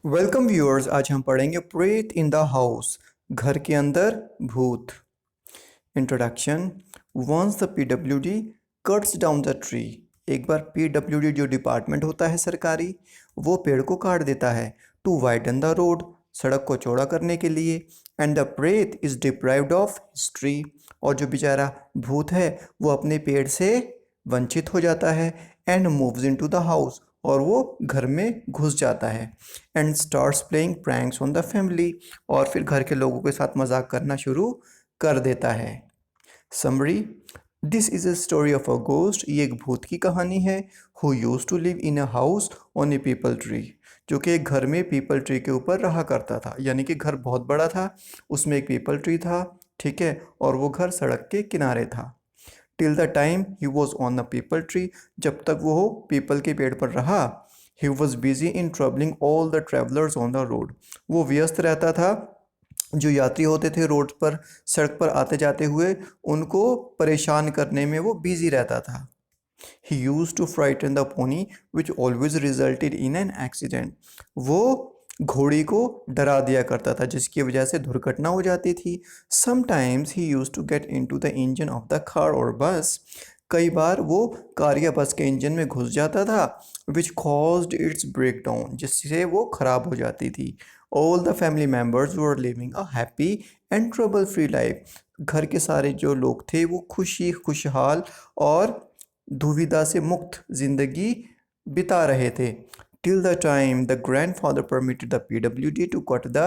Welcome viewers. आज हम पढ़ेंगे प्रेत इन द हाउस, घर के अंदर भूत। Introduction. Once the PWD cuts down the tree. एक बार पीडब्ल्यूडी जो डिपार्टमेंट होता है सरकारी, वो पेड़ को काट देता है टू वाइडन द रोड, सड़क को चौड़ा करने के लिए। एंड द प्रेत इज डिप्राइव्ड ऑफ हिस्ट्री। और जो बेचारा भूत है वो अपने पेड़ से वंचित हो जाता है। And moves into the house, और वो घर में घुस जाता है। And starts playing pranks on the family, और फिर घर के लोगों के साथ मजाक करना शुरू कर देता है। Summary. This is a story of a ghost. ये एक भूत की कहानी है। Who use to live in a house on a peepal tree, जो कि एक घर में पीपल ट्री के ऊपर रहा करता था। यानी कि घर बहुत बड़ा था, उसमें एक पीपल ट्री था, ठीक है, और वो घर सड़क के किनारे था। Till the time he was on the peepal tree, जब तक वो पीपल के पेड़ पर रहा। He was busy in troubling all the travellers on the road. वो व्यस्त रहता था जो यात्री होते थे रोड पर, सड़क पर आते जाते हुए, उनको परेशान करने में वो बिजी रहता था। He used to frighten the pony, which always resulted in an accident. वो घोड़ी को डरा दिया करता था, जिसकी वजह से दुर्घटना हो जाती थी। Sometimes he used to get into the engine of the car or bus. कई बार वो कार या बस के इंजन में घुस जाता था, which caused its breakdown, जिससे वो खराब हो जाती थी। All the family members were living a happy and trouble-free life. घर के सारे जो लोग थे वो खुशी खुशहाल और दुविधा से मुक्त जिंदगी बिता रहे थे। Till the time the grandfather permitted the PWD to cut the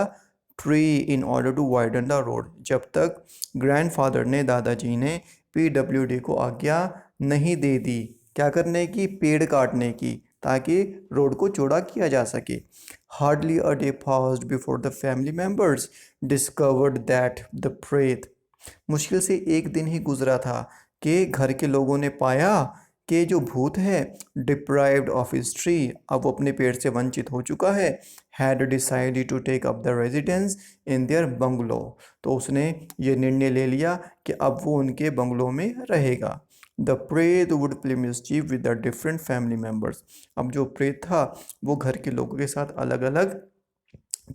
tree in order to widen the road. जब तक ग्रैंडफादर ने, दादाजी ने, पीडब्ल्यूडी को आज्ञा नहीं दे दी क्या करने की, पेड़ काटने की, ताकि रोड को चौड़ा किया जा सके। Hardly a day passed before the family members discovered that the प्रेत। मुश्किल से एक दिन ही गुजरा था कि घर के लोगों ने पाया कि जो भूत है, डिप्राइव्ड ऑफ हिज ट्री, अब वो अपने पेड़ से वंचित हो चुका है, had decided to take up the residence in their bungalow. तो उसने ये निर्णय ले लिया कि अब वो उनके बंगलो में रहेगा। द प्रेत would play mischief with the different family members. अब जो प्रेत था वो घर के लोगों के साथ अलग अलग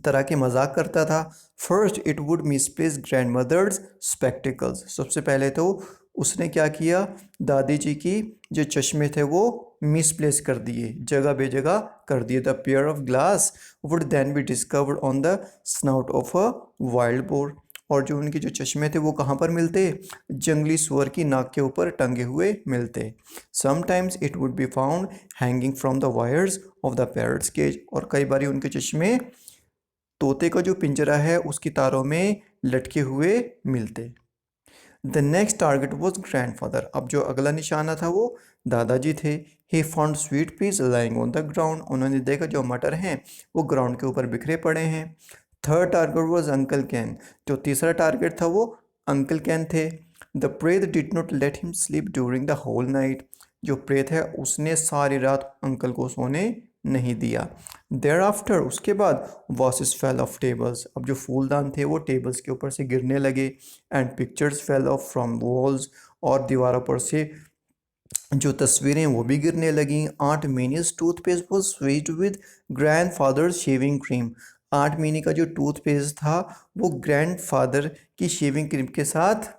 तरह के मजाक करता था। First it would misplace grandmother's spectacles. सबसे पहले तो उसने क्या किया, दादी जी की जो चश्मे थे वो मिसप्लेस कर दिए, जगह बेजगह कर दिए। The pair of glass would then be discovered on the snout of a wild boar. और जो उनके जो चश्मे थे वो कहाँ पर मिलते, जंगली सुअर की नाक के ऊपर टंगे हुए मिलते। Sometimes it would be found hanging from the wires of the parrot's cage. और कई बार उनके चश्मे तोते का जो पिंजरा है उसकी तारों में लटके हुए मिलते। The next target was grandfather. अब जो अगला निशाना था वो दादाजी थे। He found sweet piece lying on the ground. उन्होंने देखा जो मटर हैं वो ग्राउंड के ऊपर बिखरे पड़े हैं। Third target was uncle Ken. जो तीसरा टारगेट था वो अंकल कैन थे। द प्रेत did not let him sleep during the whole night. जो प्रेत है उसने सारी रात अंकल को सोने नहीं दिया। देयर आफ्टर, उसके बाद, वॉसेस फेल ऑफ टेबल्स। अब जो फूलदान थे वो टेबल्स के ऊपर से गिरने लगे। And pictures fail off from walls, और दीवारों पर से जो तस्वीरें वो भी गिरने लगीं। आठ मीनीज toothpaste was sweet with grandfather shaving cream. 8 महीने का जो टूथपेस्ट था वो ग्रैंड फादर की शेविंग क्रीम के साथ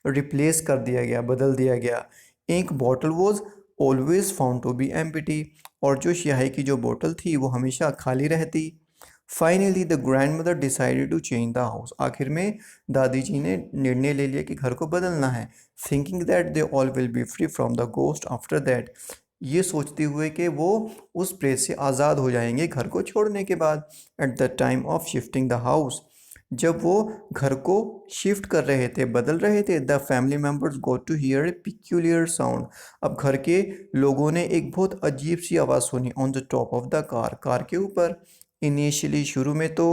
रिप्लेस कर दिया गया, बदल दिया गया। एक bottle was always found to be empty. और जो स्याही की जो बोतल थी वो हमेशा खाली रहती। Finally the grandmother decided to change the house. आखिर में दादी जी ने निर्णय ले लिया कि घर को बदलना है। Thinking that they all will be free from the ghost after that. ये सोचते हुए कि वो उस प्रेत से आज़ाद हो जाएंगे घर को छोड़ने के बाद। At the time of shifting the house, जब वो घर को शिफ्ट कर रहे थे, बदल रहे थे, the family members got to hear a peculiar sound. अब घर के लोगों ने एक बहुत अजीब सी आवाज़ सुनी on the top of the car, car के ऊपर। इनिशियली, शुरू में तो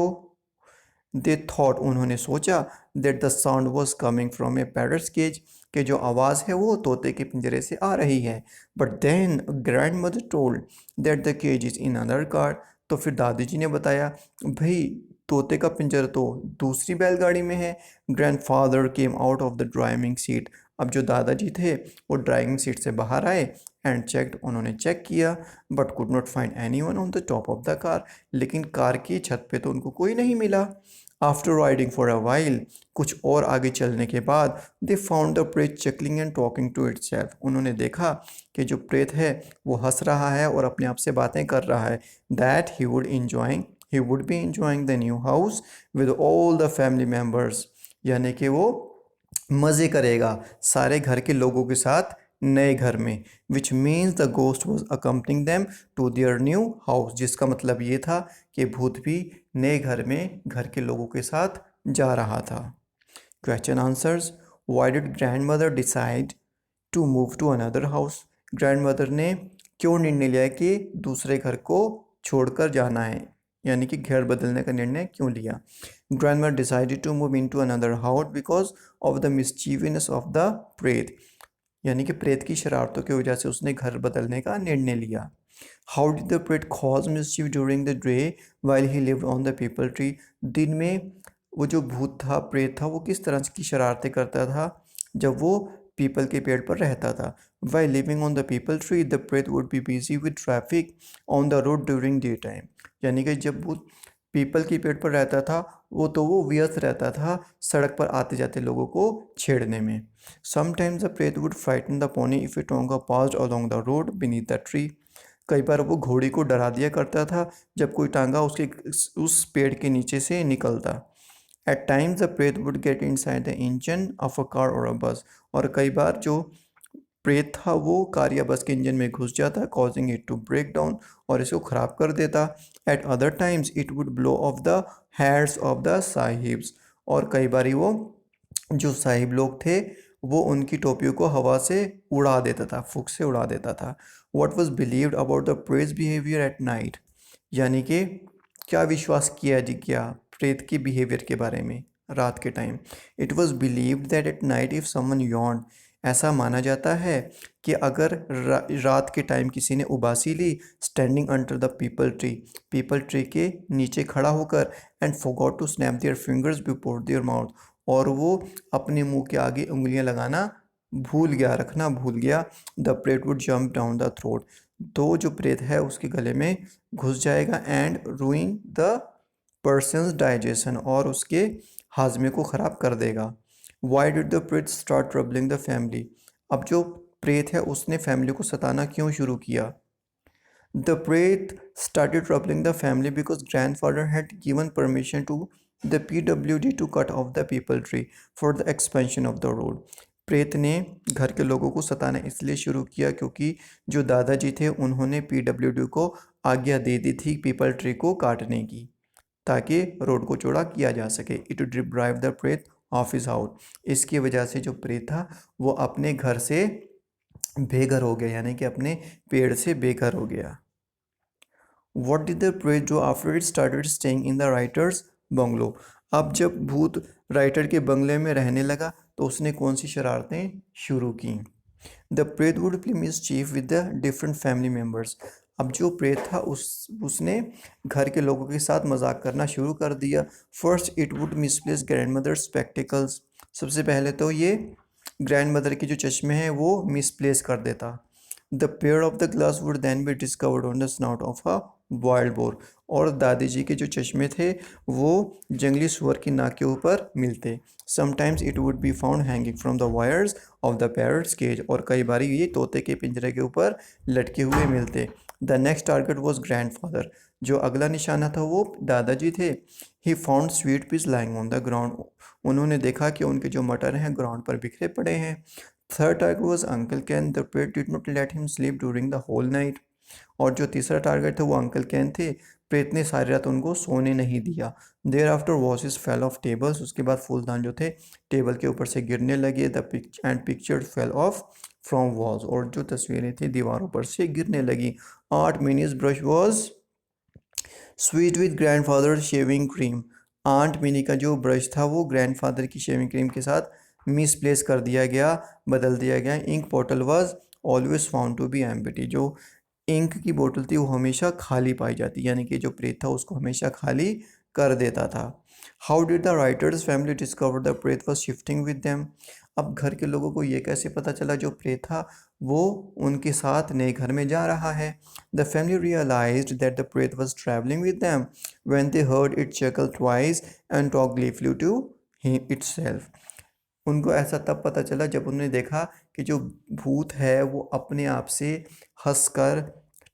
दे थॉट, उन्होंने सोचा, that the sound was coming from a parrot's cage, कि जो आवाज़ है वो तोते के पिंजरे से आ रही है। But then grandmother told that the cage is in other car. तो फिर दादी जी ने बताया, भाई तोते का पिंजरा तो दूसरी बैलगाड़ी में है। Grandfather came out of the driving seat. अब जो दादाजी थे वो ड्राइविंग सीट से बाहर आए। एंड चेक्ड, उन्होंने चेक किया, but could not find anyone on the top of the car, लेकिन कार की छत पे तो उनको कोई नहीं मिला। After riding for a while, कुछ और आगे चलने के बाद, दे found the pret chuckling and talking to itself, उन्होंने देखा कि जो प्रेत है वो हंस रहा है और अपने आप से बातें कर रहा है। That he would be enjoying the new house with all the family members, यानी कि वो मज़े करेगा सारे घर के लोगों के साथ नए घर में। Which means the ghost was accompanying them to their new house, जिसका मतलब ये था कि भूत भी नए घर में घर के लोगों के साथ जा रहा था। Question answers. Why did grandmother decide to move to another house, grandmother ने क्यों निर्णय लिया कि दूसरे घर को छोड़कर जाना है, यानी कि घर बदलने का निर्णय क्यों लिया। Grandmother decided to move into another house because of the mischievous of the pret, यानी कि प्रेत की शरारतों की वजह से उसने घर बदलने का निर्णय लिया। हाउ डिड द प्रेत cause mischief during the day while he lived on the peepal tree, दिन में वो जो भूत था, प्रेत था, वो किस तरह की शरारतें करता था जब वो पीपल के पेड़ पर रहता था। While living on the peepal tree the प्रेत would be busy with traffic on the road during day time, यानी कि जब भूत पीपल के पेड़ पर रहता था वो व्यस्त रहता था सड़क पर आते जाते लोगों को छेड़ने में। समटाइम्स द प्रेत would frighten the pony if a tonga passed along the road beneath the tree, कई बार वो घोड़ी को डरा दिया करता था जब कोई टांगा उसके उस पेड़ के नीचे से निकलता। एट टाइम्स द प्रेत would get inside the engine of a car और अ बस, और कई बार जो प्रेत था वो कार या बस के इंजन में घुस जाता, causing it to break down, और इसको ख़राब कर देता। At other times it would blow off the heads of the sahibs, और कई बारी वो जो साहिब लोग थे वो उनकी टोपियों को हवा से उड़ा देता था, फूंक से उड़ा देता था। What was believed about the प्रेत बिहेवियर एट नाइट, यानी कि क्या विश्वास किया जी क्या प्रेत के बिहेवियर के बारे में रात के time. It was believed that at night if someone yawned, ऐसा माना जाता है कि अगर रात के टाइम किसी ने उबासी ली, standing under the peepal tree के नीचे खड़ा होकर, and forgot to snap their fingers before their mouth, और वो अपने मुंह के आगे उंगलियां लगाना रखना भूल गया, द प्रेत would jump down the throat, तो जो प्रेत है उसके गले में घुस जाएगा, and ruin the persons digestion, और उसके हाजमे को ख़राब कर देगा। वाई डिड द प्रेत स्टार्ट ट्रबलिंग द फैमिली, अब जो प्रेत है उसने फैमिली को सताना क्यों शुरू किया। The pret started troubling the family because grandfather had given permission to the PWD to cut off the peepal tree for the expansion of the road, प्रेत ने घर के लोगों को सताना इसलिए शुरू किया क्योंकि जो दादाजी थे उन्होंने PWD को आज्ञा दे दी थी पीपल ट्री को काटने की ताकि रोड को चौड़ा किया जा सके। इट डिप्राइव द प्रेत ऑफ हिज हाउस, इसकी वजह से जो प्रेत था वो अपने घर से बेघर हो गया, यानी कि अपने पेड़ से बेघर हो गया। वॉट डिड द प्रेत do after it started staying in the writers bungalow, अब जब भूत राइटर के बंगले में रहने लगा तो उसने कौन सी शरारतें शुरू की। द प्रेत would play mischief with the different family members, अब जो प्रेत था उसने घर के लोगों के साथ मजाक करना शुरू कर दिया। First it would misplace grand mother spectacles, सबसे पहले तो ये ग्रैंड मदर के जो चश्मे हैं वो मिसप्लेस कर देता। The pair of the glass would then be discovered on the snout of a wild boar, और दादी जी के जो चश्मे थे वो जंगली सुअर की नाक के ऊपर मिलते। Sometimes it would be found hanging from the wires of the parrot's cage, और कई बार ये तोते के पिंजरे के ऊपर लटके हुए मिलते। The next target was grandfather, जो अगला निशाना था वो दादाजी थे। He found sweet piece lying on the ground, उन्होंने देखा कि उनके जो मटर हैं ग्राउंड पर बिखरे पड़े हैं। Third target was uncle Ken, the प्रेत did not let him sleep during the whole night, और जो तीसरा टारगेट था वो अंकल कैन थे, प्रेत ने सारी रात उनको सोने नहीं दिया। Thereafter vases fell off tables, उसके बाद फूलदान जो थे टेबल के ऊपर से गिरने लगे। The picture fell off from walls, और जो तस्वीरें थी दीवारों पर से गिरने लगी। Aunt Minnie's brush was sweet with grandfather shaving cream, aunt Minnie का जो ब्रश था वो ग्रैंडफादर की शेविंग क्रीम के साथ मिसप्लेस कर दिया गया, बदल दिया गया। Ink bottle was always found to be empty, जो इंक की बोतल थी वो हमेशा खाली पाई जाती, यानी कि जो प्रेत था उसको हमेशा खाली कर देता था। How did the writers family discover the प्रेत वॉज शिफ्टिंग विद देम। अब घर के लोगों को ये कैसे पता चला जो प्रेत था वो उनके साथ नए घर में जा रहा है। The family realised that the प्रेत was travelling with them when they heard it chuckle twice and talk gleefully to itself. उनको ऐसा तब पता चला जब उन्होंने देखा कि जो भूत है वो अपने आप से हंसकर,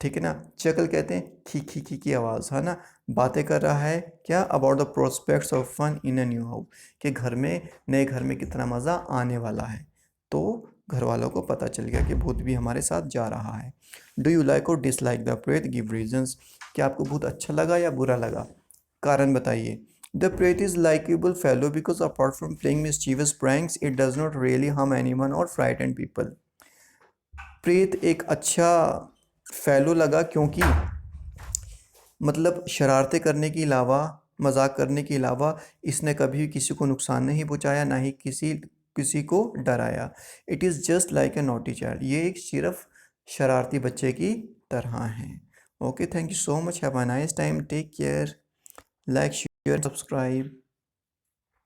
ठीक है ना, चकल कहते हैं खी खी खी की आवाज़, है ना, बातें कर रहा है क्या, about the prospects of fun in a new house, कि घर में, नए घर में कितना मज़ा आने वाला है। तो घर वालों को पता चल गया कि भूत भी हमारे साथ जा रहा है। डू यू लाइक और डिसलाइक द प्रेत, गिव रीजंस। क्या आपको भूत अच्छा लगा या बुरा लगा, कारण बताइए। The Preth is likable fellow because apart from playing mischievous pranks, it does not really harm anyone or frighten people. प्रेत एक अच्छा फेलो लगा क्योंकि मतलब शरारतें करने के अलावा, मजाक करने के अलावा इसने कभी किसी को नुकसान नहीं पहुंचाया, ना ही किसी को डराया। It is just like a naughty child, ये एक सिर्फ शरारती बच्चे की तरह है। Okay, thank you so much, have a nice time, take care, like share subscribe.